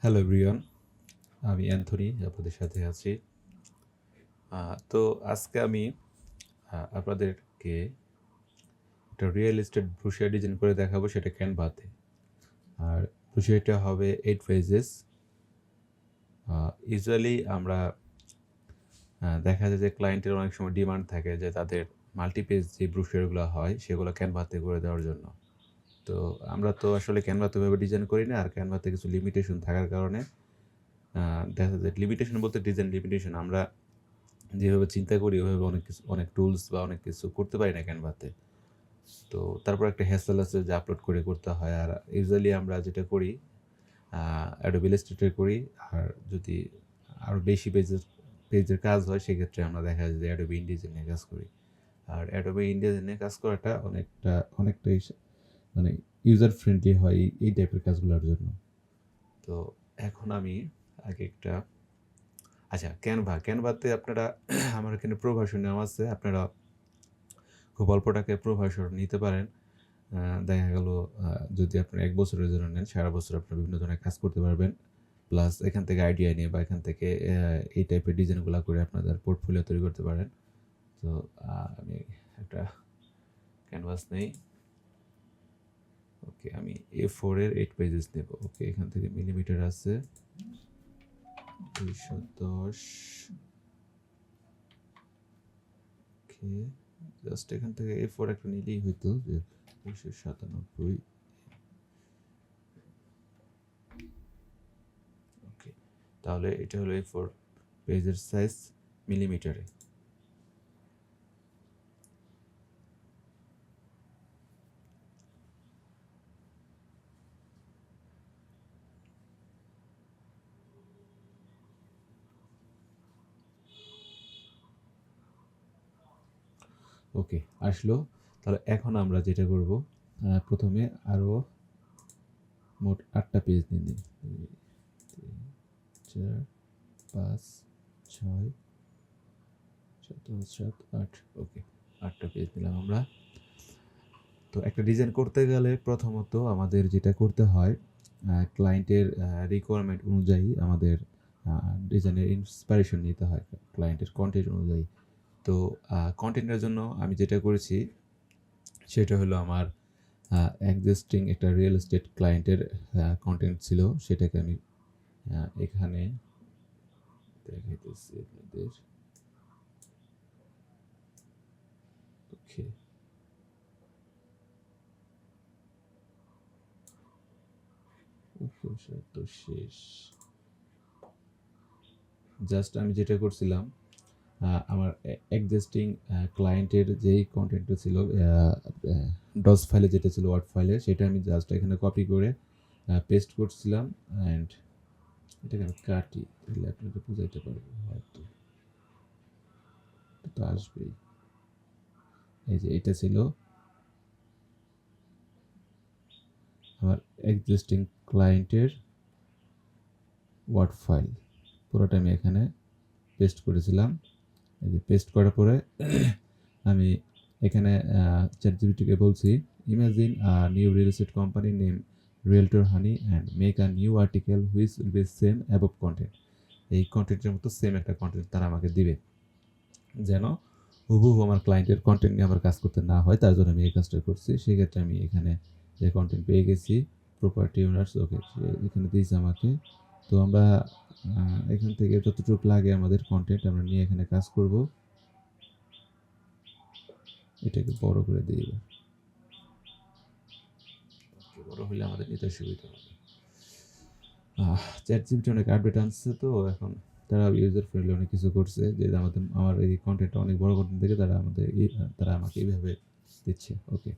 Hello everyone, আমি Anthony আপনাদের সাথে আছি। তো আজকে আমি আপনাদেরকে একটা রিয়েল এস্টেট ব্রোশার ডিজাইন করে দেখাবো, সেটা ক্যানভাতে। আর ব্রোশারটা হবে 8 পেজেস। ইউজুয়ালি আমরা দেখা যায় যে ক্লায়েন্টের অনেক সময় ডিমান্ড থাকে যে তাদের মাল্টিপেজ যে ব্রোশারগুলো হয় সেগুলো ক্যানভাতে করে দেওয়ার জন্য। তো আমরা তো আসলে ক্যানভাতে ওইভাবে ডিজাইন করি না, আর ক্যানভাতে কিছু লিমিটেশন থাকার কারণে দেখা যায় লিমিটেশন বলতে ডিজাইন লিমিটেশন। আমরা যেভাবে চিন্তা করি ওইভাবে অনেক টুলস বা অনেক কিছু করতে পারি না ক্যানভাতে। তো তারপর একটা হ্যাসেল আছে যে আপলোড করে করতে হয়। আর ইউজুয়ালি আমরা যেটা করি অ্যাডোবি ইলাস্ট্রেটর করি। আর যদি আরও বেশি পেজের কাজ হয় সেক্ষেত্রে আমরা দেখা যায় যে অ্যাডোবি ইনডিজাইনে কাজ করি। আর অ্যাডোবি ইনডিজাইনে কাজ করাটা অনেকটাই মানে ইউজার ফ্রেন্ডলি হয় এই টাইপের কাজগুলোর জন্য। তো এখন আমি আগে একটা আচ্ছা, ক্যানভাতে আপনারা আমার এখানে প্রো ভার্সন নেওয়া আছে। আপনারা খুব অল্প টাকায় প্রো ভার্সন নিতে পারেন। দেখা গেল যদি আপনি ১ বছরের জন্য নেন, সারা বছর আপনারা বিভিন্ন ধরনের কাজ করতে পারবেন। প্লাস এখান থেকে আইডিয়া নিয়ে বা এখান থেকে এই টাইপের ডিজাইনগুলো করে আপনাদের পোর্টফোলিও তৈরি করতে পারেন। তো আমি একটা ক্যানভাস নেই। ওকে, আমি A4 এর 8 পেজেস নেব। ওকে, এখান থেকে মিলিমিটার আছে 210। ওকে, জাস্ট এখান থেকে A4 একটা নিলেই হইতো যে 297। ওকে, তাহলে এটা হলো A4 পেজের সাইজ মিলিমিটারে। ওকে, আসলো। তাহলে এখন আমরা যেটা করব, প্রথমে আরও মোট 8টা পেজ নিয়ে নিই। 2, 3, 4, 5, 6, 7, 8। ওকে, 8টা পেজ নিলাম আমরা। তো একটা ডিজাইন করতে গেলে প্রথমত আমাদের যেটা করতে হয়, ক্লায়েন্টের রিকোয়ারমেন্ট অনুযায়ী আমাদের ডিজাইনের ইন্সপিরেশন নিতে হয় ক্লায়েন্টের কন্টেন্ট অনুযায়ী। তো কন্টেন্টের জন্য আমি যেটা করেছি সেটা হলো আমার এক্সিস্টিং একটা রিয়েল এস্টেট ক্লায়েন্টের কন্টেন্ট ছিল, সেটাকে আমি এখানে দেখাইতেছি আপনাদের। ওকে, তো শেষ। জাস্ট আমি যেটা করছিলাম, আমার এক্সিস্টিং ক্লায়েন্টের যেই কন্টেন্টটা ছিল ডস ফাইলে যেটা ছিল ওয়ার্ড ফাইলে, সেটা আমি জাস্ট এখানে কপি করে পেস্ট করছিলাম। অ্যান্ড এটাকে আমি কাটি, তাহলে আপনারা বুঝাইতে পারবো হয়তো, তো আসবেই। এই যে এটা ছিল আমার এক্সিস্টিং ক্লায়েন্টের ওয়ার্ড ফাইল, পুরোটা আমি এখানে পেস্ট করেছিলাম। এই যে পেস্ট করার পরে আমি এখানে চ্যাটজিপিটিকে বলছি, imagine a new real estate company name realtor honey and make a new article which will be same above content. এই কন্টেন্টের মতো সেম একটা কন্টেন্ট তারা আমাকে দিবে, যেন হুবহু আমার ক্লায়েন্টের কন্টেন্ট নিয়ে আমার কাজ করতে না হয়। তার জন্য আমি এই কাজটা করছি। সেক্ষেত্রে আমি এখানে যে কন্টেন্ট পেয়ে গেছি, প্রপার্টি ওনার্স, ওকে, এখানে দিয়েছে আমাকে। তো আমরা এখান থেকে যতটুকু লাগে আমাদের কন্টেন্ট আমরা নিয়ে এখানে কাজ করব। এটাকে বড় করে দিই, বড় হলে আমাদের নিতে সুবিধা হবে। চ্যাটজিপিটি অনেক আপডেট আনছে, তো এখন তারা ইউজার ফ্রেন্ডলি অনেক কিছু করছে, যে আমার এই কন্টেন্টটা অনেক বড় কন্টেন্ট থেকে তারা আমাকে এইভাবে দিচ্ছে। ওকে,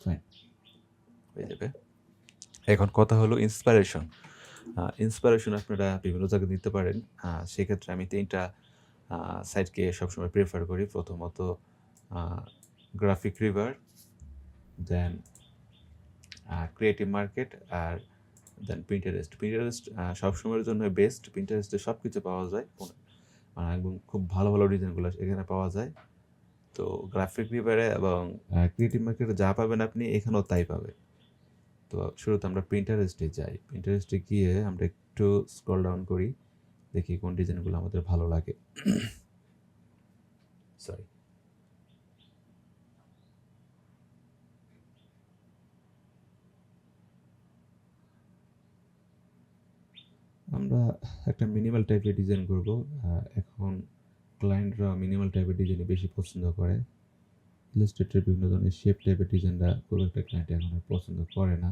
ফাইন, হয়ে যাবে। এখন কথা হলো ইন্সপিরেশন। ইন্সপিরেশন আপনারা বিভিন্ন জায়গায় নিতে পারেন। সেক্ষেত্রে আমি 3টা সাইটকে সবসময় প্রেফার করি। প্রথমত গ্রাফিক রিভার, দেন ক্রিয়েটিভ মার্কেট, আর দেন পিন্টারেস্ট। সবসময়ের জন্য বেস্ট। পিন্টারেস্টে সব কিছু পাওয়া যায়, একদম খুব ভালো ভালো ডিজাইনগুলো এখানে পাওয়া যায়। তো গ্রাফিক রিভারে এবং ক্রিয়েটিভ মার্কেটে যা পাবেন আপনি এখানেও তাই পাবেন। তো শুরুতে আমরা প্রিন্টারেস্টে যাই। প্রিন্টারেস্টে গিয়ে আমরা একটু স্ক্রল ডাউন করি, দেখি কোন ডিজাইনগুলো আমাদের ভালো লাগে। সরি। আমরা একটা মিনিমাল টাইপের ডিজাইন করব। এখন ক্লায়েন্টরা মিনিমাল টাইপের ডিজাইনই বেশি পছন্দ করে। ইলাস্ট্রেটরের বিভিন্ন ধরনের শেপ টাইপের ডিজাইনটা খুব একটা ক্লায়েন্ট এখন আর পছন্দ করে না।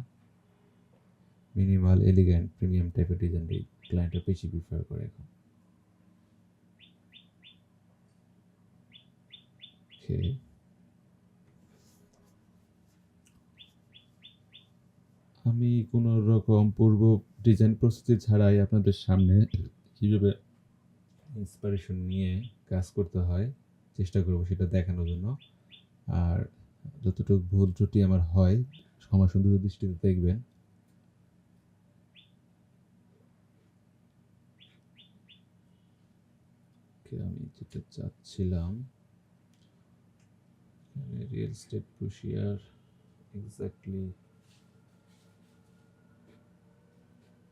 মিনিমাল, এলিগ্যান্ট, প্রিমিয়াম টাইপের ডিজাইনটাই ক্লায়েন্টরা বেশি প্রিফার করে এখন। ওকে, আমি কোনো রকম পূর্ব ডিজাইন প্রস্তুতি ছাড়াই আপনাদের সামনে কীভাবে ইন্সপিরেশন নিয়ে কাজ করতে হয় চেষ্টা করব সেটা দেখানোর জন্য। আর যতটুকু ভুল ত্রুটি আমার হয় ক্ষমা সুন্দর দৃষ্টিতে দেখবেন। আমি যেটা চাচ্ছিলাম রিয়েল এস্টেট ব্রোশিয়ার এক্স্যাক্টলি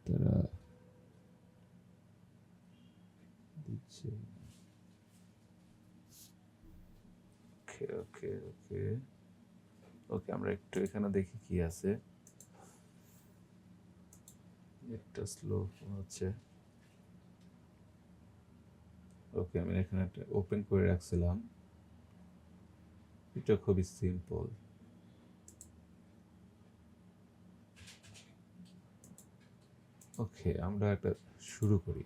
তারা দিচ্ছে। ওকে ওকে ওকে ওকে, আমরা একটু এখানে দেখি কি আছে। একটা স্লো হচ্ছে। ওকে, আমি এখানে একটা ওপেন করে রাখছিলাম। এটা খুবই সিম্পল। ওকে, আমরা একটা শুরু করি।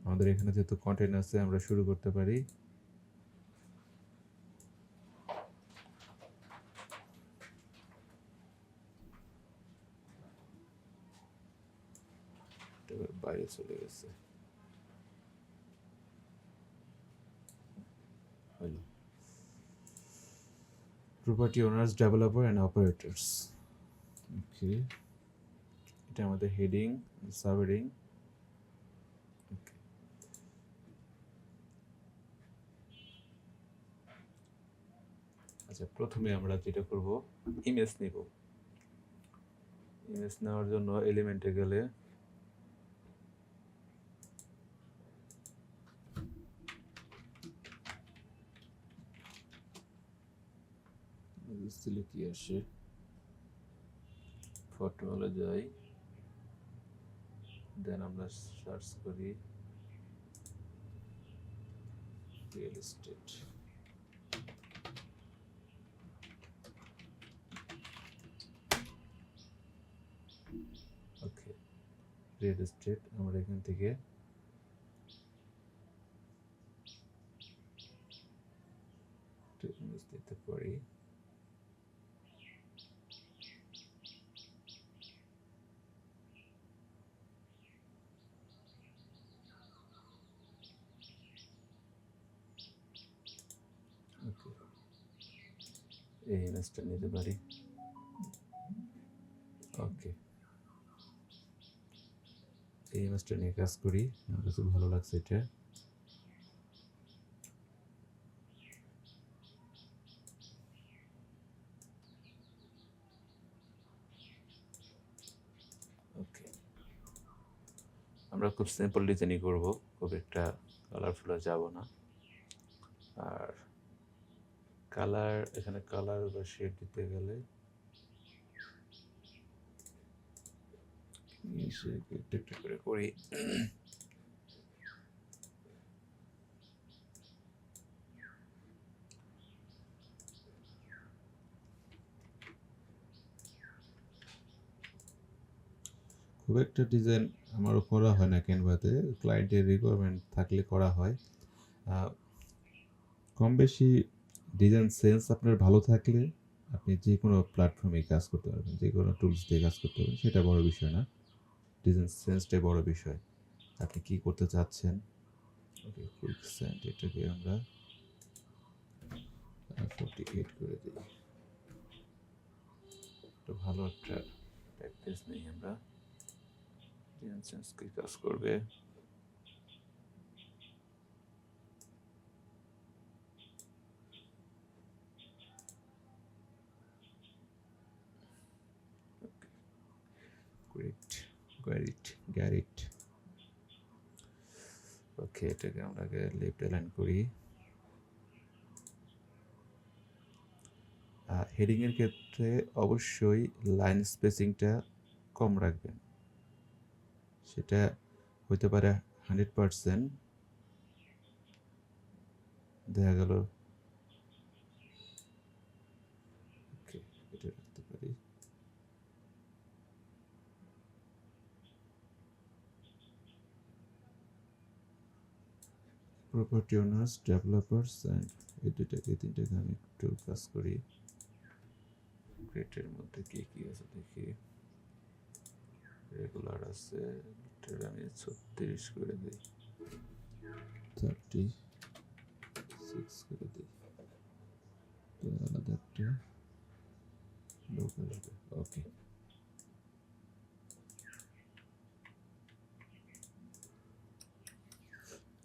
আমাদের এখানে যেহেতু কন্টেন্ট আছে আমরা শুরু করতে পারি। বাইরে চলে গেছে। Property owners, developer and operators. Okay, এটা আমাদের হেডিং, সাবহেডিং। ওকে, আচ্ছা, প্রথমে আমরা যেটা করব ইমেজ নেব। ইমেজ নেওয়ার জন্য এলিমেন্টে গেলে দিলে কি আসে, ফটো হলে যাই, দেন আমরা সার্চ করি রিয়েল এস্টেট। ওকে, রিয়েল এস্টেট আমরা এখান থেকে ইমেজ দিতে পারি। এই ইমেজটা নিতে পারি। ওকে, এই ইমেজটা নিয়ে কাজ করি, আমার কাছে ভালো লাগছে এটা। ওকে, আমরা খুব সিম্পল ডিজাইনই করব, খুব একটা কালারফুলে যাব না। আর কালার, এখানে কালার বা শেড দিতে গেলে একটু একটু করে করি। খুব একটা ডিজাইন আমারও করা হয় না ক্যানভাতে, ক্লায়েন্টের রিকোয়ারমেন্ট থাকলে করা হয়। কম বেশি ডিজাইন সেন্স আপনার ভালো থাকলে আপনি যে কোনো প্ল্যাটফর্মে কাজ করতে পারবেন, যে কোনো টুলস দিয়ে কাজ করতে পারবেন, সেটা বড় বিষয় না। ডিজাইন সেন্সটাই বড় বিষয়, আপনি কি করতে চাচ্ছেন। ওকে, কুইক সেন্ড এটাকে আমরা 48 করে দিই। তো ভালো একটা প্র্যাকটিস নেই আমরা, ডিজাইন সেন্স কি কাজ করবে। ক্যারেট। ওকে, এটাকে আমরা আগে লেফট অ্যালাইন করি। হেডিংয়ের ক্ষেত্রে অবশ্যই লাইন স্পেসিংটা কম রাখবেন। সেটা হতে পারে 100%, দেখা গেল। ওকে, এটা রাখতে পারি। প্রপার্টি ওনার্স, ডেভেলপার্স অ্যান্ড এই তিনটাকে আমি একটু কাজ করি। গ্রেটের মধ্যে কি কি আছে দেখি। রেগুলার আছে, এটা আমি 36 করে দিই, 36 করে দিই। তো আলাদা একটা লোক আসবে। ওকে,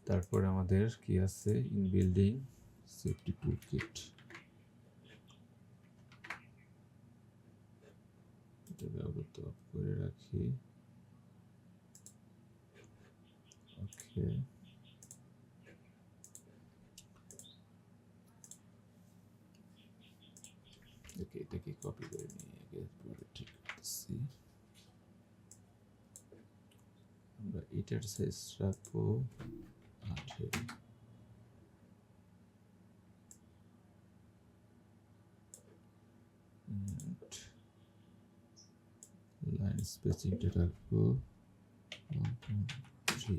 তারপরে আমাদের কি আছে, in building safety tool kit. এটাকে আপাতত অফ করে রাখি। ওকে, এটাকে কপি করে নিয়ে আগে পুরো ঠিক করতেছি। আমরা এটার সাইজ রাখবো 18। লাইন স্পেসিংটা রাখবো 1.3।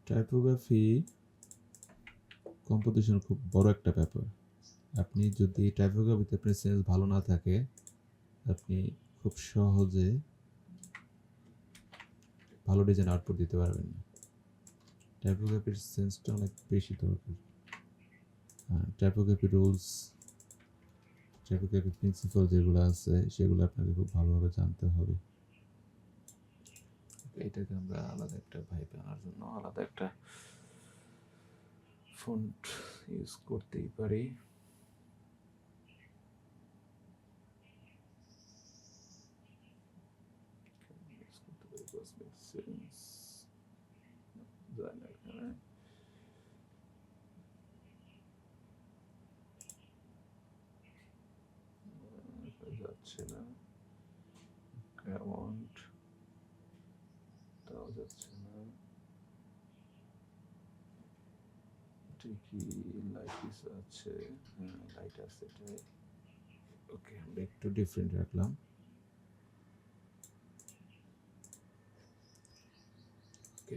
টাইপোগ্রাফি কম্পোজিশন খুব বড় একটা ব্যাপার। আপনি যদি টাইপোগ্রাফিতে আপনার সেন্স ভালো না থাকে, আপনি খুব সহজে ভালো ডিজাইন আউটপুট দিতে পারবেন না। টাইপোগ্রাফির সেন্সটা অনেক বেশি দরকার। টাইপোগ্রাফি রুলস, টাইপোগ্রাফি প্রিন্সিপাল যেগুলো আছে সেগুলো আপনাকে খুব ভালোভাবে জানতে হবে। এটাকে আমরা আলাদা একটা ভাইব আনার জন্য আলাদা একটা ফন্ট ইউজ করতেই পারি। যাচ্ছে না, অ্যামাউন্ট তাও যাচ্ছে না। ঠিকই লাইট আছে, হ্যাঁ লাইট আছে এটাই। ওকে, আমরা একটু ডিফারেন্ট রাখলাম।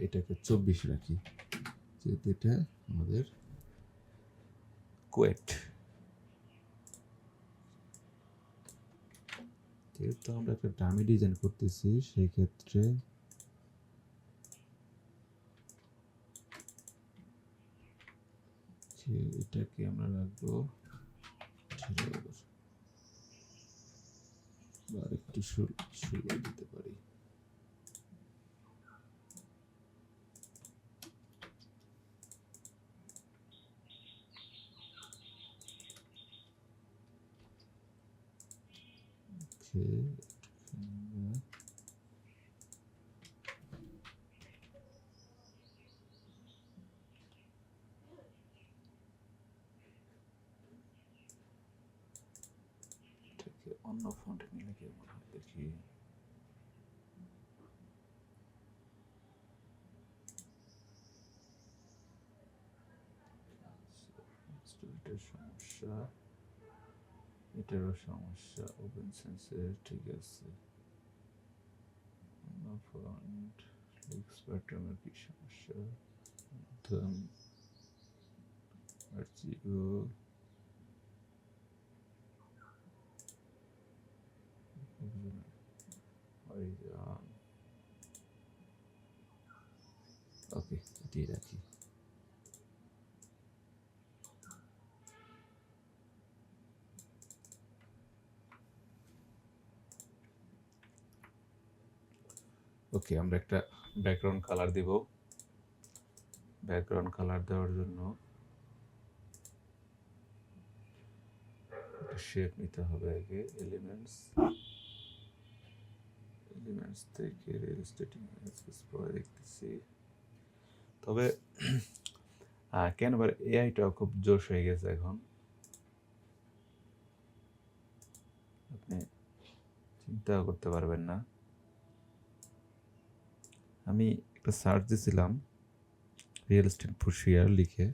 এটাকে 24 রাখি, যেহেতু এটা আমাদের কোয়েট। যেহেতু আমরা একটা ডামি ডিজাইন করতেছি, সেই ক্ষেত্রে এটাকে আমরা রাখবো আর একটু সরিয়ে দিতে পারি। অন্য ফন্টে নিলে কেমন হয় দেখি। এটার সমস্যা, এটারও সমস্যা, ওপেন সেন্সের ঠিক আছে। অন্য ফন্ট লিক্স প্যাটার্নের কি সমস্যা, আরজিও ওকে, এটাই রাখি। ওকে, আমরা একটা ব্যাকগ্রাউন্ড কালার দিব। ব্যাকগ্রাউন্ড কালার দেওয়ার জন্য শেপ নিতে হবে আগে, এলিমেন্টস, ইমেজ থেকে রিয়েল এস্টেট ইমেজ পরে দেখতেছি। তবে ক্যানভার এআইটাও খুব জোশ হয়ে গেছে এখন, আপনি চিন্তাও করতে পারবেন না। আমি একটা সার্চ দিয়েছিলাম রিয়েল এস্টেট ব্রোশিয়ার লিখে,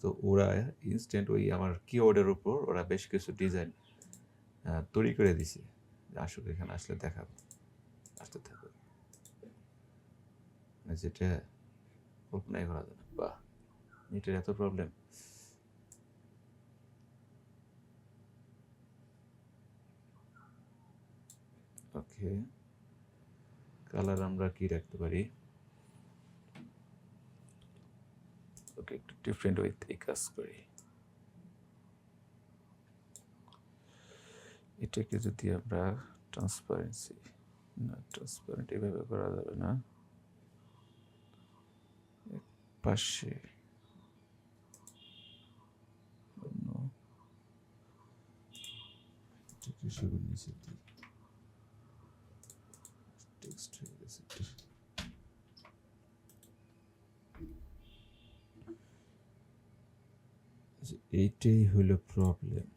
তো ওরা ইনস্ট্যান্ট ওই আমার কিওয়ার্ডের উপর ওরা বেশ কিছু ডিজাইন তৈরি করে দিছে। আসলে এখানে আসলে দেখাবো, আসতে থাকবে, যেটা কল্পনাই করা যায় না। বাহ, নেটের এত প্রবলেম। ওকে, কালার আমরা কি রাখতে পারি? ওকে, একটু ডিফারেন্ট ওয়েতে কাজ করি। এটাকে যদি আমরা ট্রান্সপারেন্সি, না ট্রান্সপারেন্ট এভাবে করা যাবে না, পাশে নিচে দিই টেক্সট হয়ে গেছে। এইটাই হলো প্রবলেম।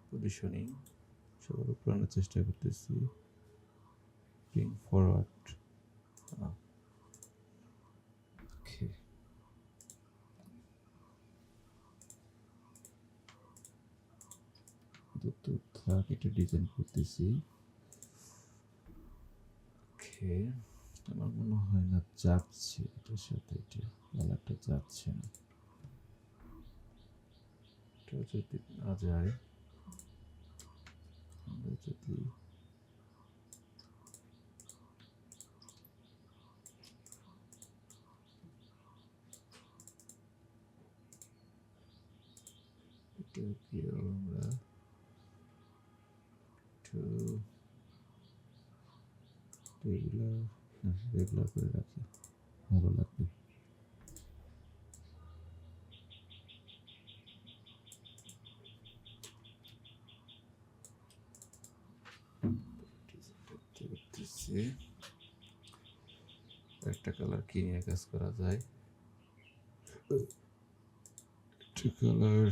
পজিশনিং সবার উপর আনার চেষ্টা করতেছি, ব্রিং ফরওয়ার্ড। ওকে, দুটো থাক, এটা ডিজাইন করতেছি। ওকে, আমার মনে হয় না যাচ্ছে এটার সাথে, এটা কালারটা যাচ্ছে না। এটা যদি না যায়, আমরা যদি এটাকে আমরা একটু রেগুলার করে রাখি, ভালো লাগবে। একটা কালার কি নিয়ে কাজ করা যায়? একটা কালার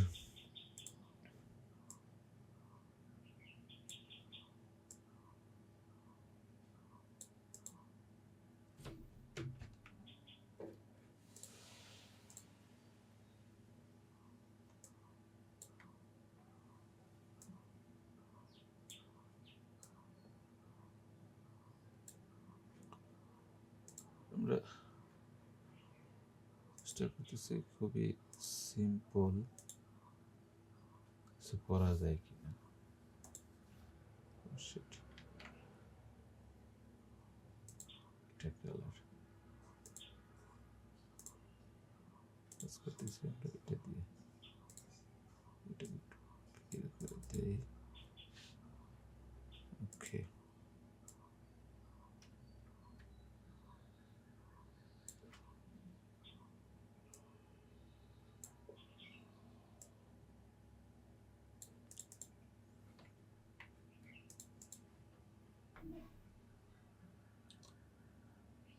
আমরা চেষ্টা করতেছি খুবই সিম্পল কিছু করা যায় কিনা। এটা কালার কাজ করতেছি আমরা এটা দিয়ে, এটা একটু বের করে দেই। ওকে,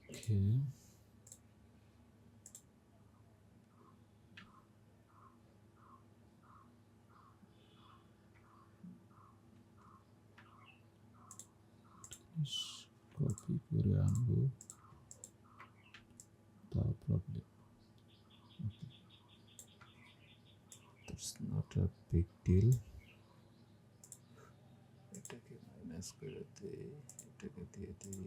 ওকে, কপি করে আনবো, তাও problem. That's not a big deal. এটাকে মাইনাস করে দিই, এটাকে দিয়ে দিই।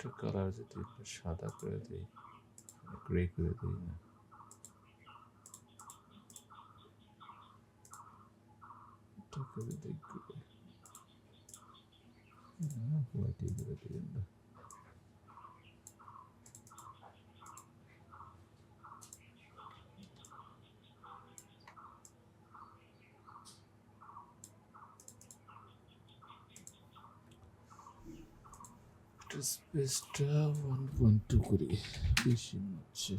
একটু কালার যদি একটু সাদা করে দিই, গ্রে করে দিই না, এটা করে দিই গ্রে, হোয়াইটই করে দিই আমরা। স্পেসটা 1.2 করি, বেশি হচ্ছে।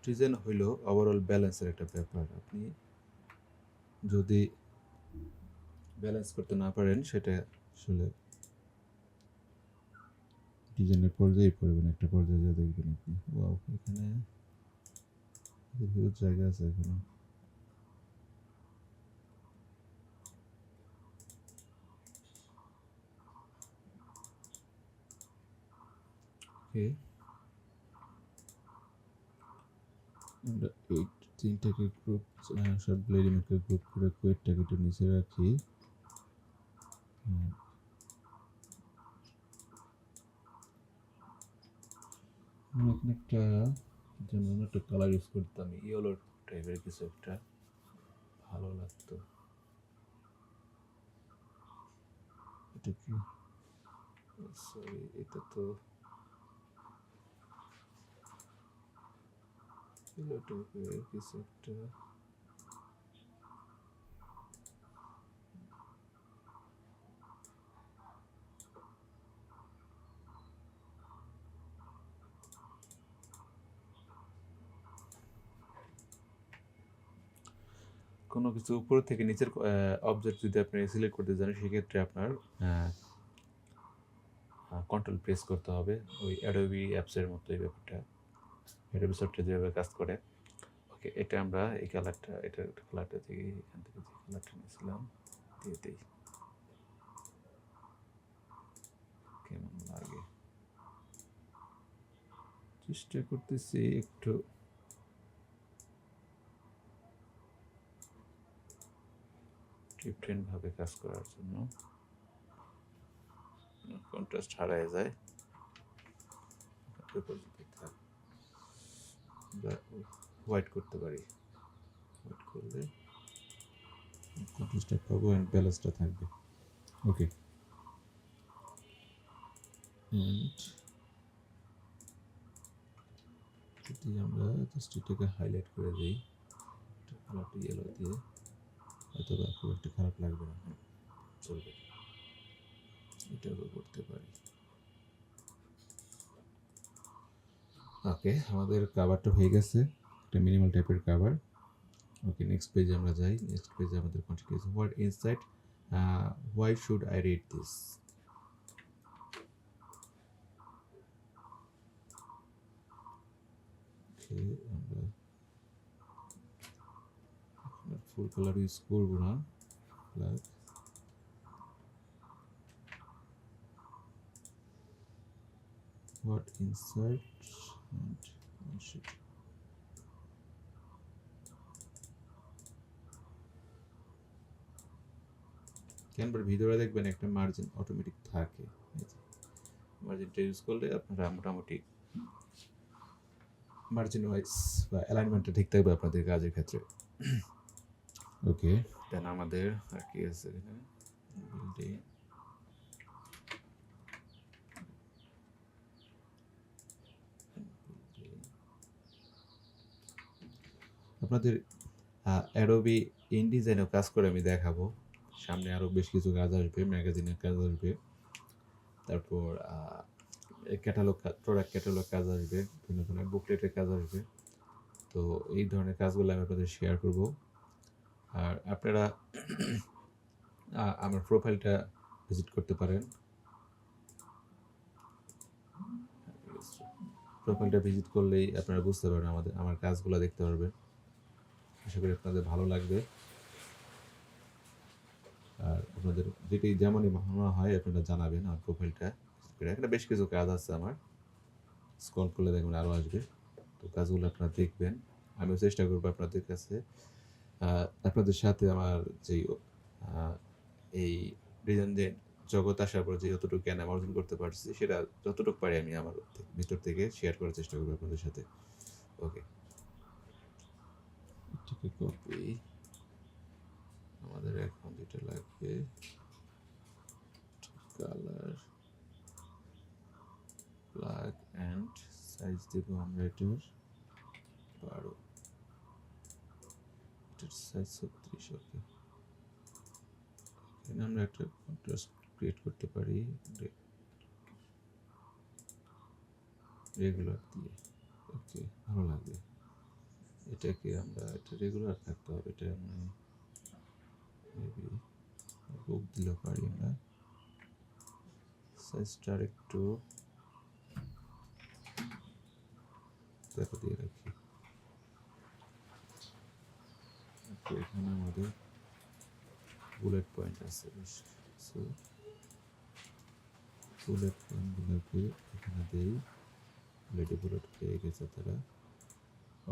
ডিজাইন হইল ওভারঅল ব্যালেন্সের একটা ব্যাপার। আপনি যদি ব্যালেন্স করতে না পারেন সেটা আসলে ডিজাইনের পর্যায়ে পড়বেন, একটা পর্যায়ে যা দেখবেন আপনি। ওয়াও, এখানে হিউজ জায়গা আছে এখানে। ওকে, আমরা এই তিনটাকে গ্রুপ, সবগুলো এলিমেন্টকে গ্রুপ করে কোয়েটটাকে একটু নিচে রাখি। এখানে একটা যেমন একটা কালার ইউজ করতাম, ইয়েলো টাইপের কিছু একটা ভালো লাগতো। এটা কি, সরি, এটা তো ইয়েলো টাইপের কিছু একটা। কোনো কিছু উপর থেকে নিচের অবজেক্ট যদি আপনি সিলেক্ট করতে চান, সেক্ষেত্রে আপনার কন্ট্রোল প্রেস করতে হবে। ওই অ্যাডোবি অ্যাপসের মতো এই ব্যাপারটা, অ্যাডোবি সফটওয়্যার যেভাবে কাজ করে। ওকে, এটা আমরা এই কালারটা, এটা কালারটা থেকে এখান থেকে যে কালারটা নিয়েছিলাম দিয়ে দিই, কেমন লাগে চেষ্টা করতেছি একটু ডিফারেন্ট ভাবে কাজ করার জন্য। কন্ট্রাস্ট হারায় যায়, হোয়াইট করতে পারি। হোয়াইট করলে কন্ট্রাস্টটা পাবো এন্ড ব্যালেন্সটা থাকবে। ওকে, এন্ড যদি আমরা জাস্ট এটাকে হাইলাইট করে দিই, কালারটা ইয়েলো দিয়ে, হয়তো বা খুব একটা খারাপ লাগবে না, চলবে। এটাও করতে পারি। ওকে, আমাদের কাভারটা হয়ে গেছে, একটা মিনিমাল টাইপের কাভার। ওকে, নেক্সট পেজে আমরা যাই। নেক্সট পেজে আমাদের continues what inside, why should I read this. Okay, আমরা ফুল কালার ইউজ করবো না, black. What inside and should ক্যানভার ভিতরে দেখবেন একটা মার্জিন অটোমেটিক থাকে। মার্জিনটা ইউজ করলে আপনারা মোটামুটি মার্জিন ওয়াইজ বা অ্যালাইনমেন্টটা ঠিক থাকবে আপনাদের কাজের ক্ষেত্রে। ওকে, দেন আমাদের আর কি আছে এখানে, বিল্ডিং, আপনাদের অ্যাডোবি ইনডিজাইনেও কাজ করে আমি দেখাবো। সামনে আরও বেশ কিছু কাজ আসবে, ম্যাগাজিনের কাজ আসবে, তারপর ক্যাটালগ, প্রোডাক্ট ক্যাটালগ কাজ আসবে, ভিন্ন ধরনের বুকলেটের কাজ আসবে। তো এই ধরনের কাজগুলো আমি আপনাদের শেয়ার করব। আর আপনারা আমার প্রোফাইলটা ভিজিট করতে পারেন। প্রোফাইলটা ভিজিট করলেই আপনারা বুঝতে পারবেন, আমার কাজগুলো দেখতে পারবেন। আশা করি আপনাদের ভালো লাগবে। আর আপনাদের যেটি যেমনই মনে হয় আপনারা জানাবেন। আমার প্রোফাইলটা এখানে বেশ কিছু কাজ আছে আমার, স্ক্রল করলে দেখবেন আরও আসবে। তো কাজগুলো আপনারা দেখবেন, আমিও চেষ্টা করবো আপনাদের কাছে আপনাদের সাথে আমার যেই এই ডিজাইন জগৎ আসার পর যে যতটুকু জ্ঞান আমি অর্জন করতে পারছি সেটা যতটুকু পারি আমি আমার ভিতর থেকে শেয়ার করার চেষ্টা করবো আপনাদের সাথে। ওকে, এটাকে কপি, আমাদের এখন যেটা লাগবে কালার, প্লাগ অ্যান্ড সাইজ দেব আমরা এটার 12, এটার সাইজ 36। ওকে, এখানে আমরা একটা কন্ট্রাস্ট ক্রিয়েট করতে পারি রেগুলার দিয়ে। ওকে, ভালো লাগবে। এটাকে আমরা এটা রেগুলার থাকতে হবে, এটা আমি মেবি বুক দিলেও পারি আমরা। সাইজটা একটু দেখো দিয়ে রাখি। এখানে আমাদের বুলেট পয়েন্ট আছে, সো বুলেট পয়েন্টগুলোকে এখানে দেই। বুলেট পেয়ে গেছে তারা,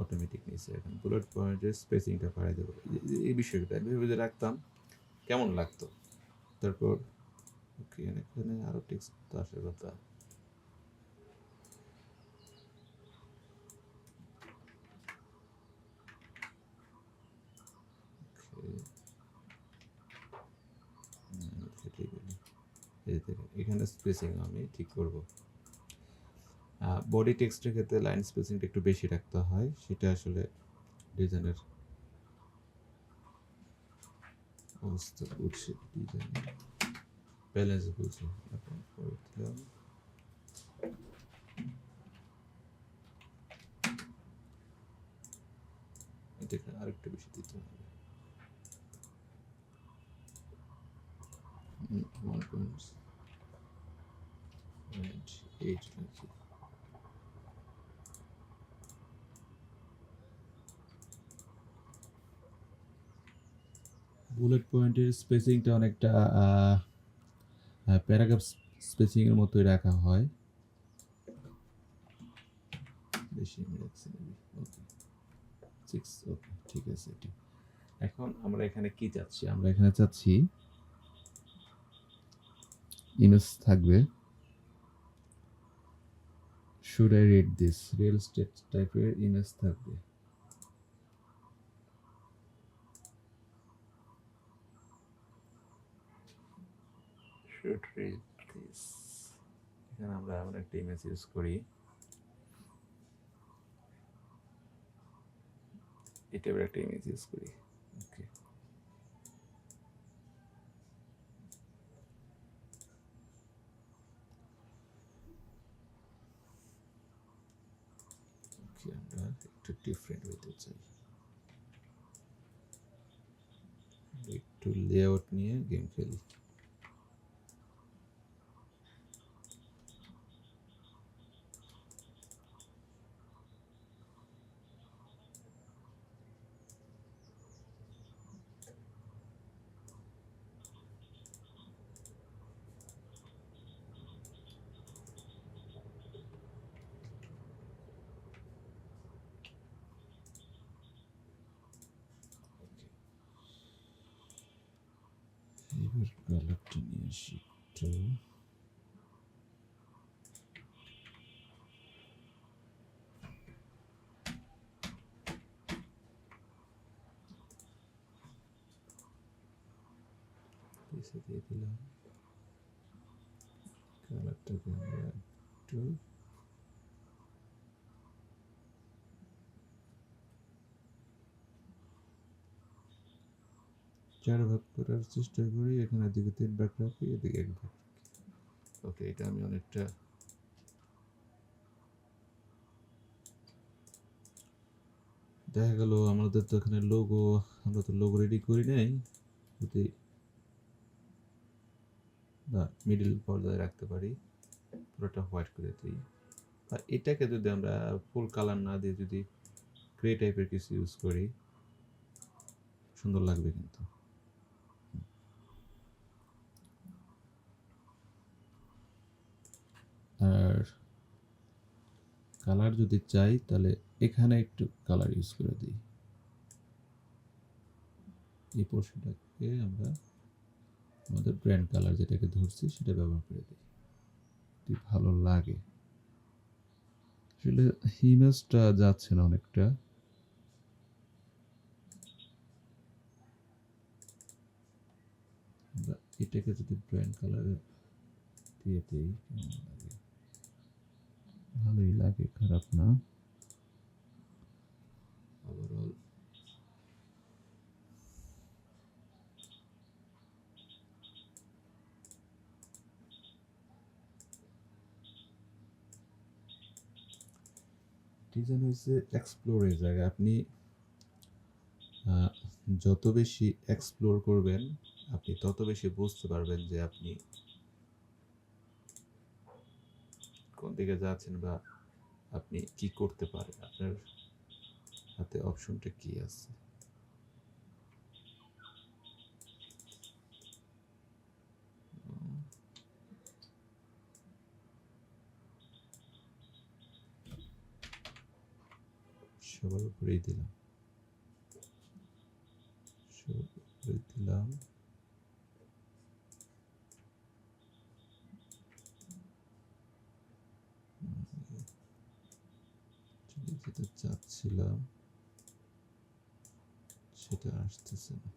অটোমেটিক নিচে এখন বুলেট পয়েন্টের স্পেসিংটা বাড়াই দেবো। এই বিষয়টা ভেবে রাখতাম কেমন লাগতো। তারপর ওকে, এখানে আরও টেক্সট তো আসার কথা। এখানে স্পেসিং আমি ঠিক করব। বডি টেক্সটের ক্ষেত্রে লাইন স্পেসিংটা একটু বেশি রাখতে হয়, সেটা আসলে ডিজাইনের অবস্থা বুঝছে, ডিজাইনের ব্যালেন্স বুঝছে। এখন করে দিলাম এটাকে আরেকটু বেশি দিতে হবে, 1.8 নাকি। বুলেট পয়েন্টের স্পেসিংটা অনেকটা প্যারাগ্রাফ স্পেসিংয়ের মতোই রাখা হয়, বেশি আমি রাখছি নাকি। ওকে 6, ওকে ঠিক আছে। ঠিক, এখন আমরা এখানে কি চাচ্ছি? আমরা এখানে চাচ্ছি ইমেজ থাকবে, should I read this, real estate টাইপের ইমেজ থাকবে। should read this, এখানে আমরা এমন একটা ইমেজ ইউজ করি, এটা একটা ইমেজ ইউজ করি। ওকে, আমরা একটু ডিফারেন্ট হতে চাই, একটু লেআউট নিয়ে গেম খেলি। এবার কালারটা নিয়ে আসি একটু, দিয়ে দিলাম কালারটাকে আমরা একটু চার ভাগ করার চেষ্টা করি, এখানে দিকে 3 ভাগ রাখি, এদিকে 1 ভাগ। ওকে, এটা আমি অনেকটা দেখা গেল আমাদের তো এখানে লোগো, আমরা তো লোগো রেডি করি নাই, যদি না মিডল পর্যায়ে রাখতে পারি, পুরোটা হোয়াইট করে দিই। আর এটাকে যদি আমরা ফুল কালার না দিয়ে যদি গ্রে টাইপের কিছু ইউজ করি সুন্দর লাগবে কিন্তু। আর কালার যদি চাই তাহলে এখানে একটু কালার ইউজ করে দিই, এই পোর্শনটাকে আমরা আমাদের ব্র্যান্ড কালার যেটাকে ধরছি সেটা ব্যবহার করে দিই, যদি ভালো লাগে। আসলে ইমেজটা যাচ্ছে না অনেকটা, আমরা এটাকে যদি ব্র্যান্ড কালারে দিয়ে দিই কেমন লাগে, ভালোই লাগে, খারাপ না। ওভারঅল ডিজাইন হয়েছে এক্সপ্লোরের জায়গায়। আপনি যত বেশি এক্সপ্লোর করবেন আপনি তত বেশি বুঝতে পারবেন যে আপনি কোন দিকে যাচ্ছেন বা আপনি কি করতে পারেন, আপনার হাতে অপশনটা কি আছে। সবার উপরেই দিলাম, সবার উপরে দিলাম। যেটা চাচ্ছিলাম সেটা আসতেছে না।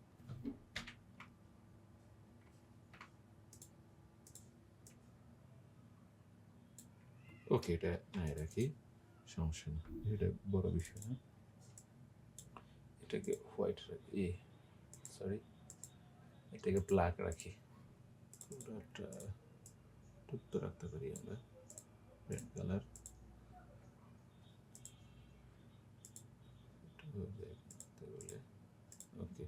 ওকে, এটা নাই রাখি, সমস্যা না, এটা বড় বিষয় না। এটাকে হোয়াইট রাখি, সরি এটাকে ব্ল্যাক রাখি, পুরোটা টুকতো রাখতে পারি আমরা ব্র্যান্ড কালার। ওকে,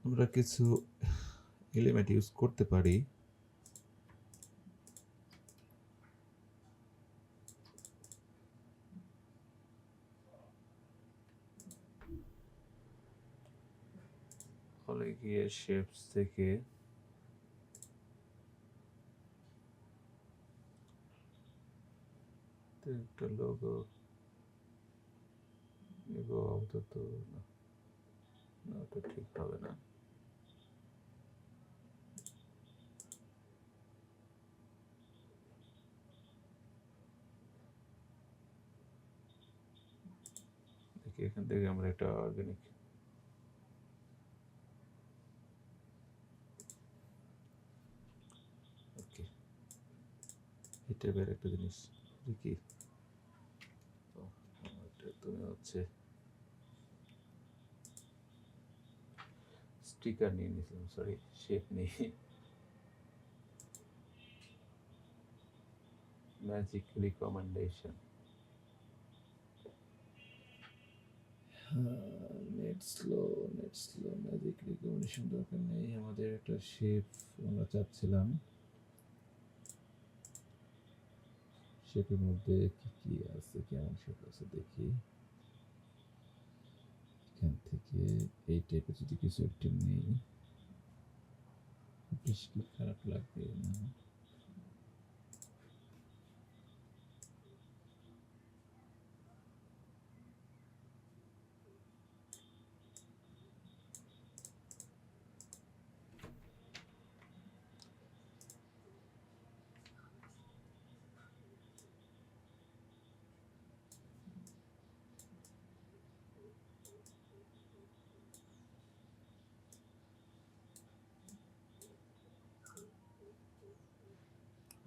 আমরা কিছু এলিমেন্ট ইউজ করতে পারি। হলে গিয়ে শেপস থেকে একটা লোগো নিব অন্তত, না না ওটা ঠিক হবে না। দেখি এখান থেকে আমরা একটা অর্গানিক ওকে, এটা বের একটা জিনিস দেখি। তুমি হচ্ছে স্টিকার নিয়ে নিয়েছিলাম, সরি শেপ নেই। Magic recommendation, net slow, net slow, magic recommendation দরকার নেই। আমাদের একটা শেপ আমরা চাচ্ছিলাম, শেপের মধ্যে কি কি আছে, কেমন শেপ আছে দেখি। এখান থেকে এই টাইপের যদি কিছু একটা নেই, বেশ কি খারাপ লাগবে না।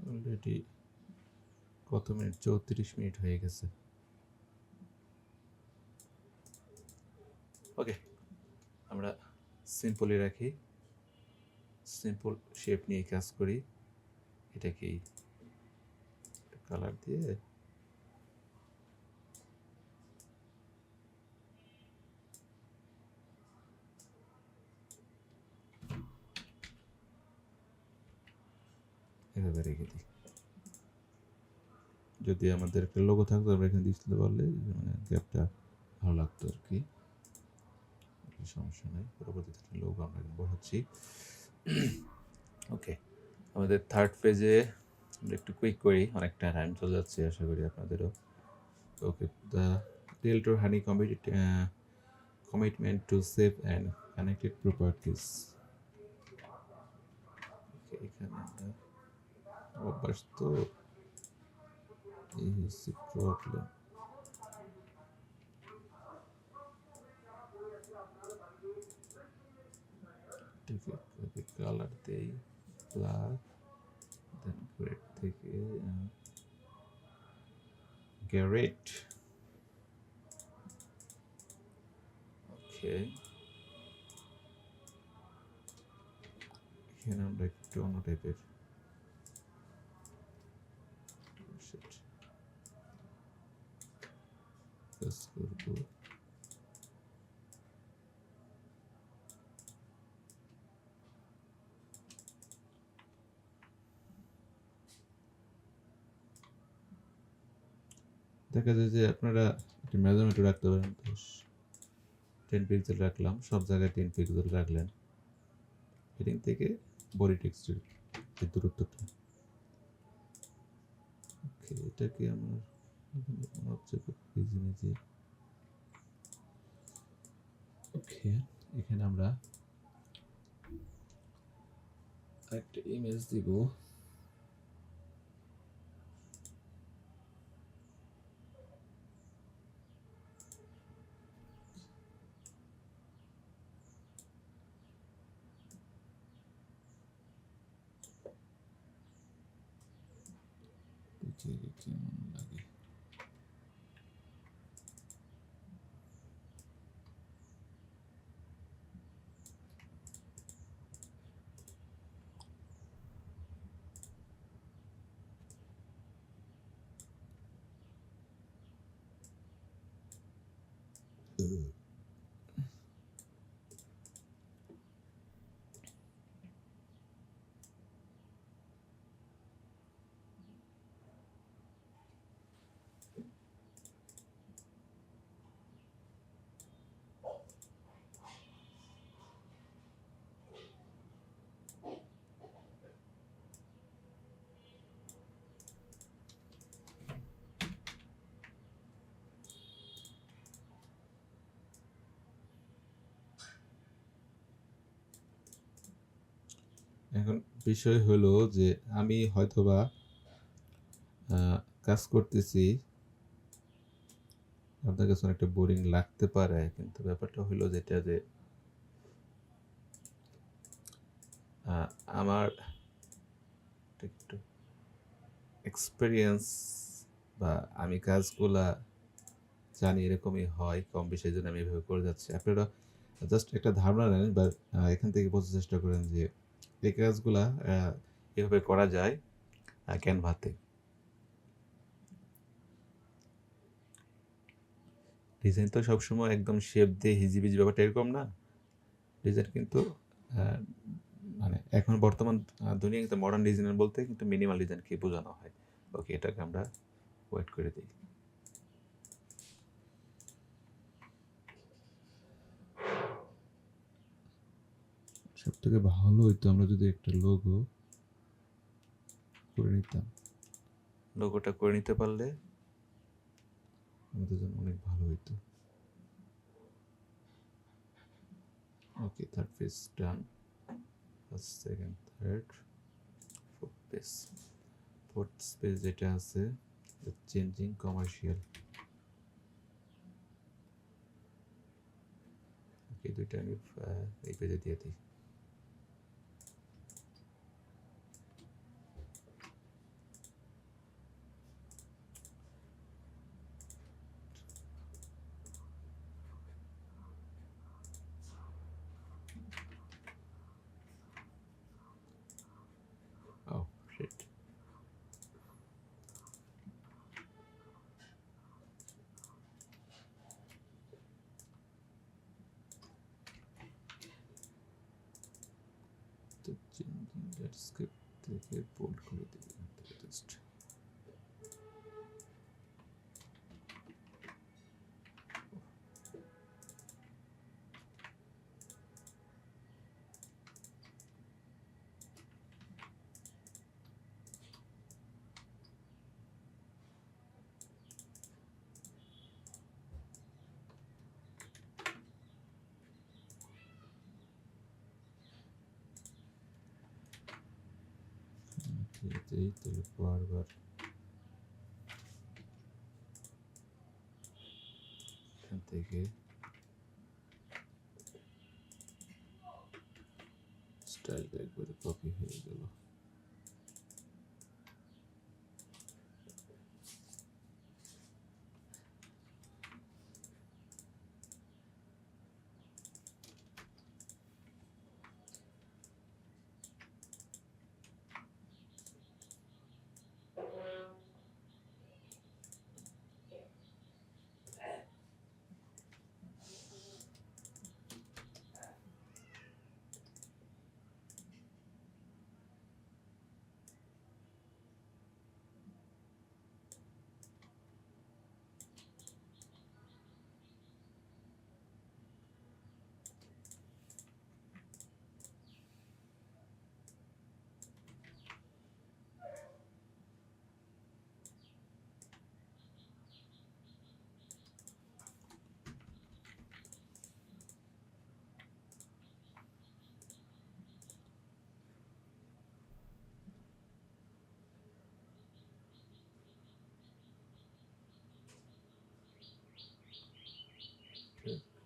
অলরেডি কত মিনিট, 34 মিনিট হয়ে গেছে। ওকে, আমরা সিম্পলি রাখি, সিম্পল শেপ নিয়ে কাজ করি। এটাকেই কালার দিয়ে এভাবে রেখে দিই। যদি আমাদের একটা লোগো থাকতো আমরা এখানে দিতে পারলে মানে গ্যাপটা ভালো লাগতো আর কি। সমস্যা নেই, পরবর্তীতে লোগো আমরা বসাচ্ছি। ওকে, আমাদের থার্ড পেজে আমরা একটু কুইক করি, অনেকটা টাইম চলে যাচ্ছে, আশা করি আপনাদেরও। Okay, the realtor honey commitment to safe and connected properties. এখানে আমরা অভ্যাস তো এই হচ্ছে প্রবলেম। কালার দেই ব্ল্যাক, দেন গ্রেড থেকে গ্যারেট। ওকে, এখানে আমরা একটু অন্য টাইপের কাজ করবো। দেখা যায় যে আপনারা একটি মেজারমেন্ট রাখতে পারেন, 10 পিক্সেল রাখলাম, সব জায়গায় 10 পিক্সেল রাখলেন। হেডিং থেকে বডি টেক্সটের যে দূরত্বটা, ওকে, এটাকে আমার মনে হচ্ছে খুব ইজি নিজে। ওকে, এখানে আমরা একটা ইমেজ দিব। কেমন লাগে এখন বিষয় হলো যে আমি হয়তোবা কাজ করতেছি, আপনার কাছে অনেকটা বোরিং লাগতে পারে, কিন্তু ব্যাপারটা হলো যেটা যে আমার একটু এক্সপিরিয়েন্স বা আমি কাজগুলা জানি এরকমই হয় কম বেশি, জন্য আমি এভাবে করে যাচ্ছি। আপনারা জাস্ট একটা ধারণা নেন বা এখান থেকে বোঝার চেষ্টা করেন যে এই কাজগুলা এভাবে করা যায় ক্যানভাতে। ডিজাইন তো সবসময় একদম শেপ দিয়ে হিজিবিজি ব্যাপারটা এরকম না। ডিজাইন কিন্তু মানে এখন বর্তমান দুনিয়া কিন্তু মডার্ন ডিজাইনার বলতে কিন্তু মিনিমাল ডিজাইনকে বোঝানো হয়। ওকে, এটাকে আমরা ওয়েট করে দিই। সব থেকে ভালো হইতো আমরা যদি একটা লোগো করে নিতাম। লোগোটা করে নিতে পারলে আমাদের জন্য অনেক ভালো হইতো। Okay, third page done, first second third fourth page. Fourth page যেটা আছে চেঞ্জিং কমার্শিয়াল, ওকে, দুইটা আমি এই পেজে দিয়ে দিই। Oh shit. তো চেঞ্জিং দ্যাট স্ক্রিপ্ট থেকে বোল্ড করে দিই জাস্ট। দেই তাহলে বারবার এখান থেকে স্টাইলটা একবারে কপি হয়ে গেল।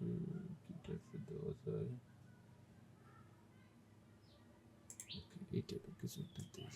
কি টাইপের দেওয়া যায়? এই টাইপের কিছু একটা দিই।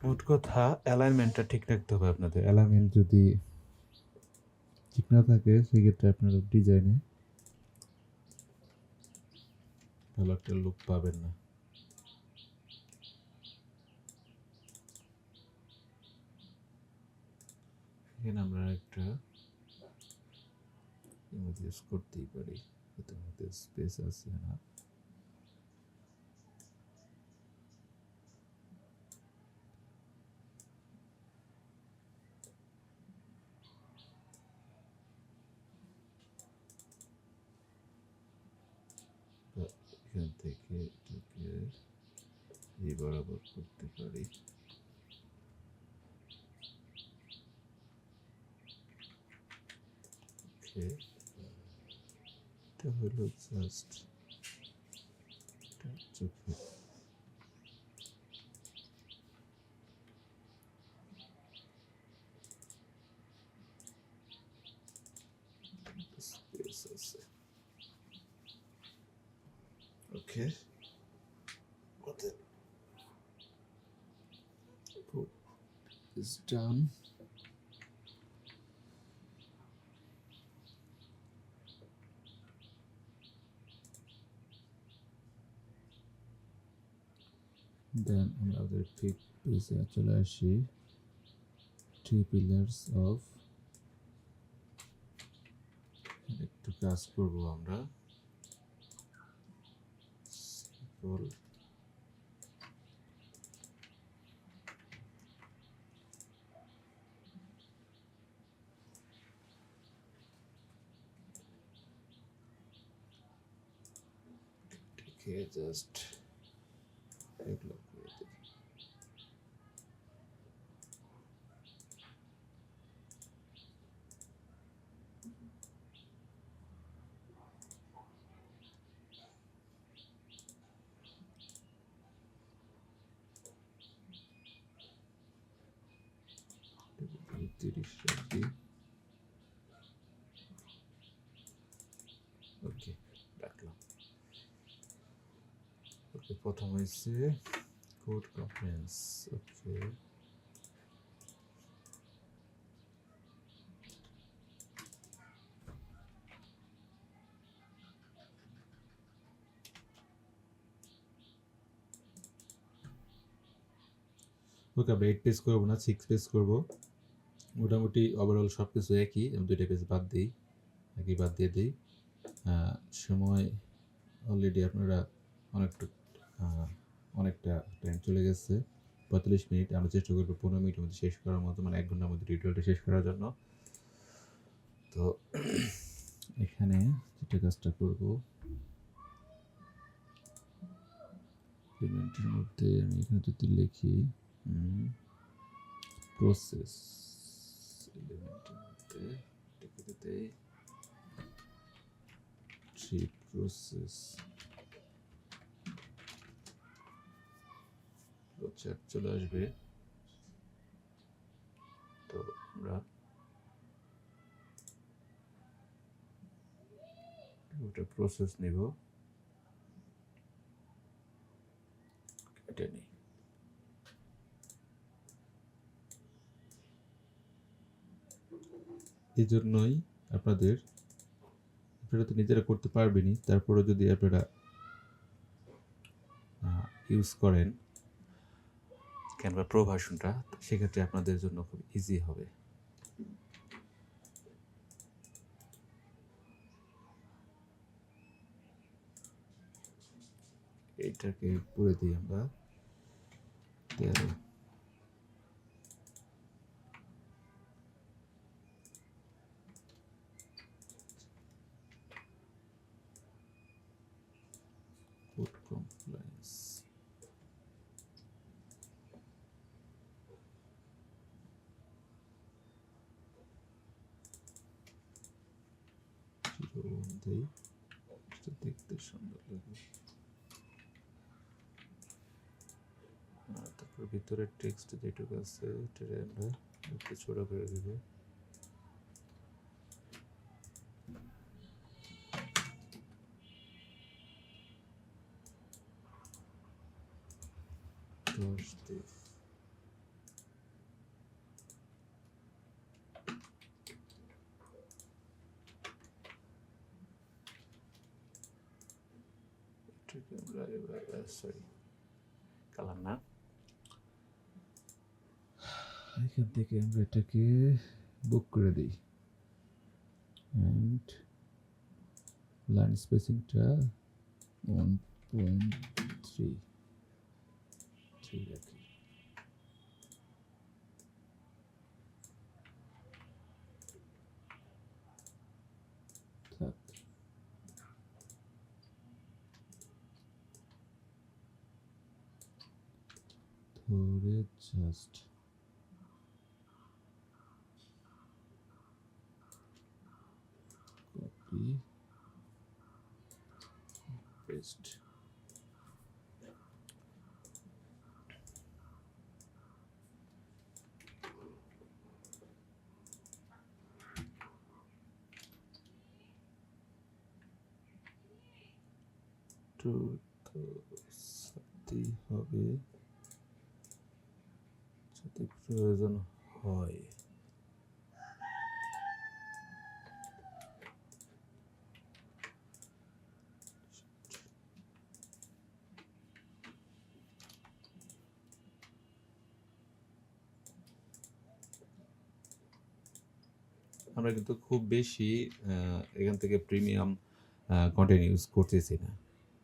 মোট কথা অ্যালাইনমেন্টটা ঠিক রাখতে হবে আপনাদের। অ্যালাইনমেন্ট যদি ঠিক না থাকে সেক্ষেত্রে আপনারা ডিজাইনে ভালো একটা লুক পাবেন না। এখানে আমরা একটা ইমেজ ইউজ করতেই পারি, এটার মধ্যে স্পেস আছে না। এখান থেকে এটাকে এই বরাবর করতে পারি। ওকে, এটা হলো জাস্ট চোখে স্পেস আছে। ওকে, ওদের is done. Then আমাদের ঠিক পেজে চলে আসি। 3 pillars of, একটু কাজ করব আমরা। সিম্পল ঠিক জাস্ট এগুলো করে দিই। আমি 30 রাখি। ওকে, রাখলাম। ওকে, প্রথম হয়েছে কোড কমপ্লেন্স। ওকে, ওকে আমরা 8 পেজ করবো না, 6 পেজ করবো। মোটামুটি ওভারঅল সব কিছু একই, আমি 2টা পেজ বাদ দিই, একই বাদ দিয়ে দিই। সময় অলরেডি আপনারা অনেকটা টাইম চলে গেছে, 45 মিনিট। আমরা চেষ্টা করবো 15 মিনিটের মধ্যে শেষ করার মতো, মানে 1 ঘন্টার মধ্যে টিউটোরিয়ালটা শেষ করার জন্য। তো এখানে যেটা কাজটা করবো, এলিমেন্টের মধ্যে আমি এখানে যদি লিখি প্রসেস, এলিমেন্টের মধ্যে লিখে দেই ট্রি প্রসেস, চ্যাট চলে আসবে। তো আমরা ওটা প্রসেস নিব, এটা নিই। এই জন্যই আপনারা তো নিজেরা করতে পারবেনই, তারপরে যদি আপনারা ইউজ করেন ক্যানভা প্রো ভার্সনটা, সেক্ষেত্রে আপনাদের জন্য খুব ইজি হবে। এইটাকে পুরে দিই আমরা 13। কোড কমপ্লায়েন্স, দেই, দেখতে সুন্দর লাগে। তারপর ভিতরে টেক্সট যেটুকু আছে এটা আমরা একটু ছোট করে দিব। সরি, কালার না, এখান থেকে আমরা এটাকে বুক করে দিই। এন্ড লাইন স্পেসিংটা 1.3 রাখি। ধরে জাস্ট কপি পেস্ট। তো সাথে হবে যদি প্রয়োজন হয়। আমরা কিন্তু খুব বেশি এখান থেকে প্রিমিয়াম কন্টেন্ট ইউজ করতেছি না,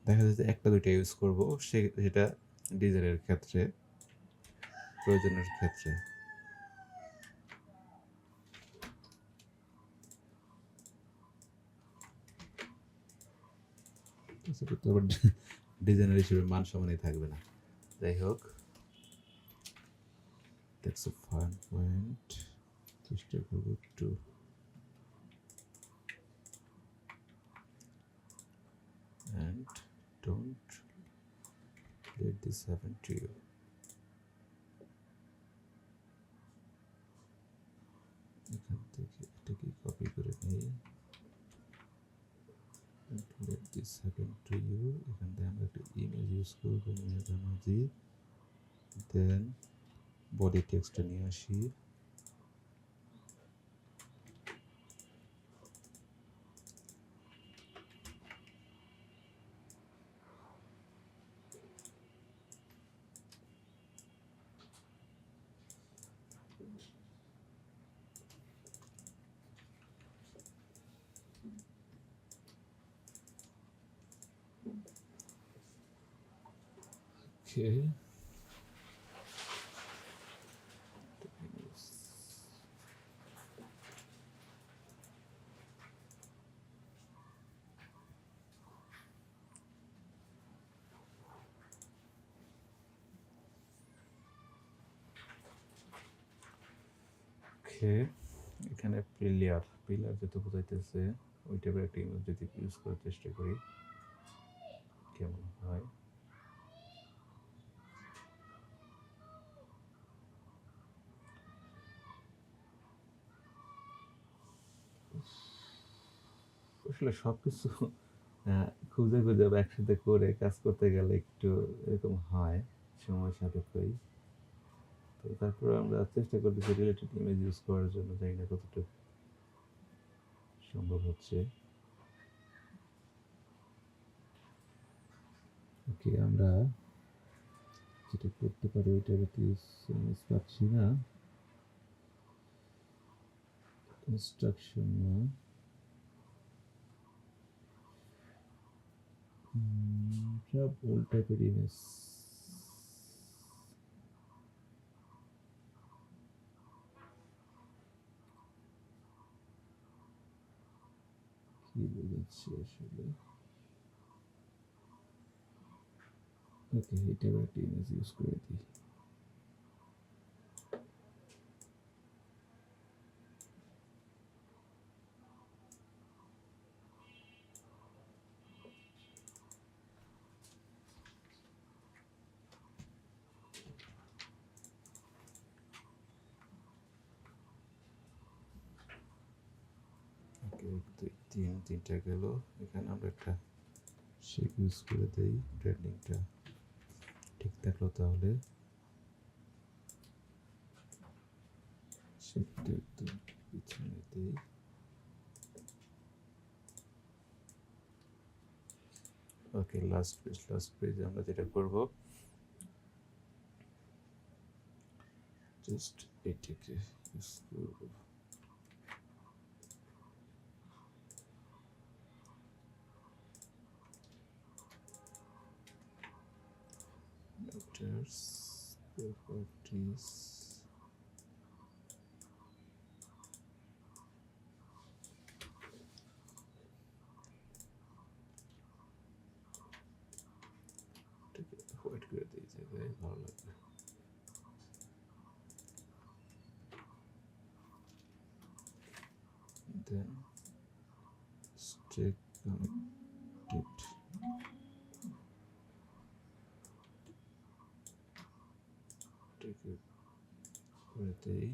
দেখা যাচ্ছে একটা দুইটা ইউজ করবো, সেটা ডিজাইনের ক্ষেত্রে, প্রয়োজনের ক্ষেত্রে। আবার ডিজাইনার হিসেবে মান সমানই থাকবে না। যাই হোক, দ্যাটস আ ফাইন পয়েন্ট। চেষ্টা করবো একটু and don't let this happen to you. এখান থেকে এটাকে কপি করে নিই, let this happen to you। এখান থেকে আমরা একটা ইমেজ ইউজ করবো, মেঘামাঝি, দেন বডি টেক্সটটা নিয়ে আসি। ওকে, এখানে পিলার যেটা বোঝাইতেছে ওই টাইপের একটা ইমেজ যদি ইউজ করার চেষ্টা করি কেমন হয়। আসলে সবকিছু খুঁজে খুঁজে বা একসাথে করে কাজ করতে গেলে একটু এরকম হয় সময় সাপেক্ষই। তো তারপরে আমরা চেষ্টা করতেছি রিলেটেড ইমেজ ইউজ করার জন্য, জানি না কতটুকু সম্ভব হচ্ছে। ওকে, আমরা যেটা করতে পারি ওইটা ইমেজ পাচ্ছি না, ইনস্ট্রাকশন না, সব ওল্ড টাইপের ইমেজ। কি বোঝাচ্ছে আসলে? ওকে, এটা একটা ইমেজ ইউজ করে দিই। ওকে, 3টা গেল। এখানে আমরা একটা শেপ ইউজ করে দেই, ব্র্যান্ডিংটা ঠিক থাকলো। তাহলে শেপটা একদম পিছনে দিই। ওকে, লাস্ট পেজ আমরা যেটা করব, জাস্ট এটাকে ইউজ করব। Matters, properties, হোয়াইট করে দিই, জায়গায় ভালো লাগবে। দেন স্টে কানেক্টেড, এটাকে করে দেই।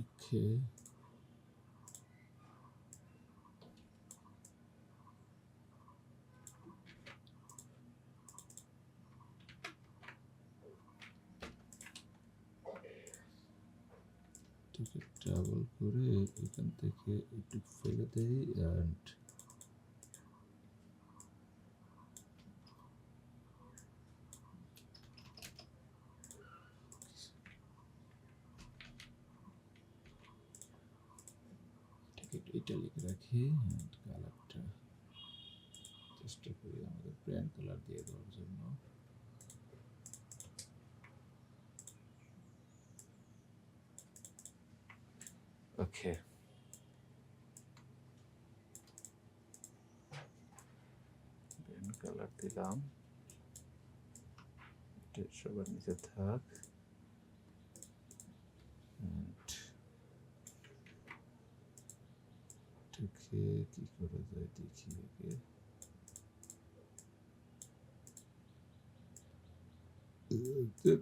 ওকে, ডাবল করে এখান থেকে একটু ফেলে দেই অ্যান্ড ইটালিক রাখি অ্যান্ড কালারটা চেষ্টা করি আমাদের ব্র্যান্ড কালার দিয়ে দেওয়ার জন্য। ওকে, ব্র্যান্ড কালার দিলাম, এটা সবার নিচে থাক। এটাকে কি করা যায় দেখি আগে।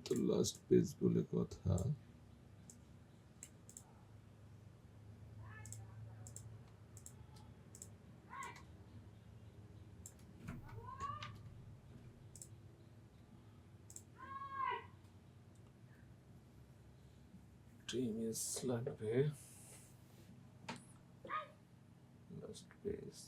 তো লাস্ট পেজ বলে কথা, ইমেজ লাগবে লাস্ট পেজ।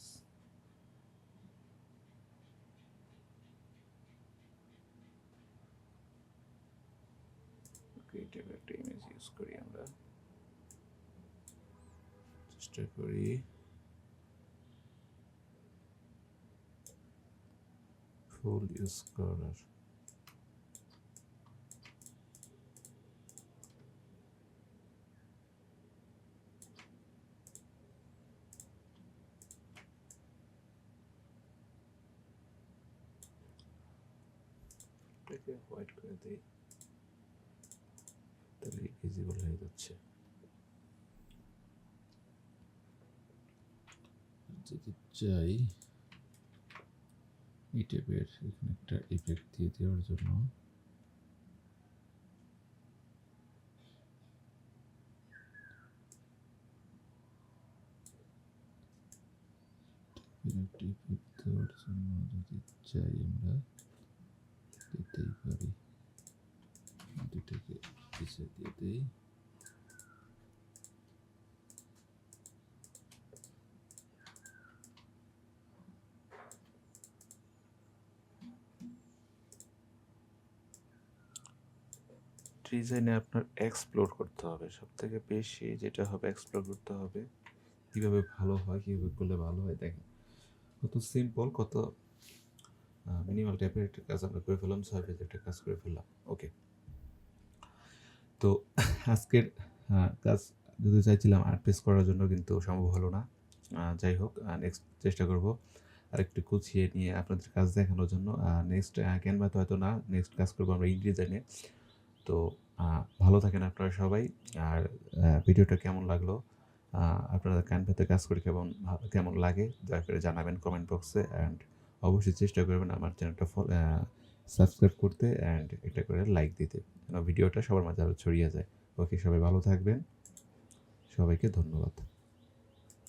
টাইপের একটা ইমেজ ইউজ করি আমরা, চেষ্টা করি ফুল ইউজ করার। এটাকে হোয়াইট করে দিই, তাহলে ভিজিবল হয়ে যাচ্ছে। যদি চাই এই টাইপের এখানে একটা ইফেক্ট দিয়ে দেওয়ার জন্য একটা ইফেক্ট দেওয়ার জন্য যদি চাই আমরা দিতেই পারি, দুটাকে পিছিয়ে দিয়ে দিই। ডিজাইনে আপনার এক্সপ্লোর করতে হবে, সব থেকে বেশি যেটা হবে এক্সপ্লোর করতে হবে, কীভাবে ভালো হয়, কীভাবে করলে ভালো হয়। দেখেন কত সিম্পল, কত মিনিমাল টাইপের একটা কাজ আমরা করে ফেললাম, 6 পেজে একটা কাজ করে ফেললাম। ওকে, তো আজকের কাজ যদি চাইছিলাম 8 পেজ করার জন্য, কিন্তু সম্ভব হলো না। যাই হোক, নেক্সট চেষ্টা করব আরেকটু গুছিয়ে নিয়ে আপনাদের কাজ দেখানোর জন্য। নেক্সট ক্যানভাতে হয়তো না, নেক্সট কাজ করবো আমরা ইনডিজাইনে। তো ভালো থাকেন আপনারা সবাই। আর ভিডিওটা কেমন লাগলো, আপনারা ক্যানভাতে কাজ করে কেমন লাগে দয়া করে জানাবেন কমেন্ট বক্সে। অ্যান্ড অবশ্যই চেষ্টা করবেন আমার চ্যানেলটা সাবস্ক্রাইব করতে অ্যান্ড এটা করে লাইক দিতে, যেন ভিডিওটা সবার মাঝে আরও ছড়িয়ে যায়। ওকে, সবাই ভালো থাকবেন, সবাইকে ধন্যবাদ।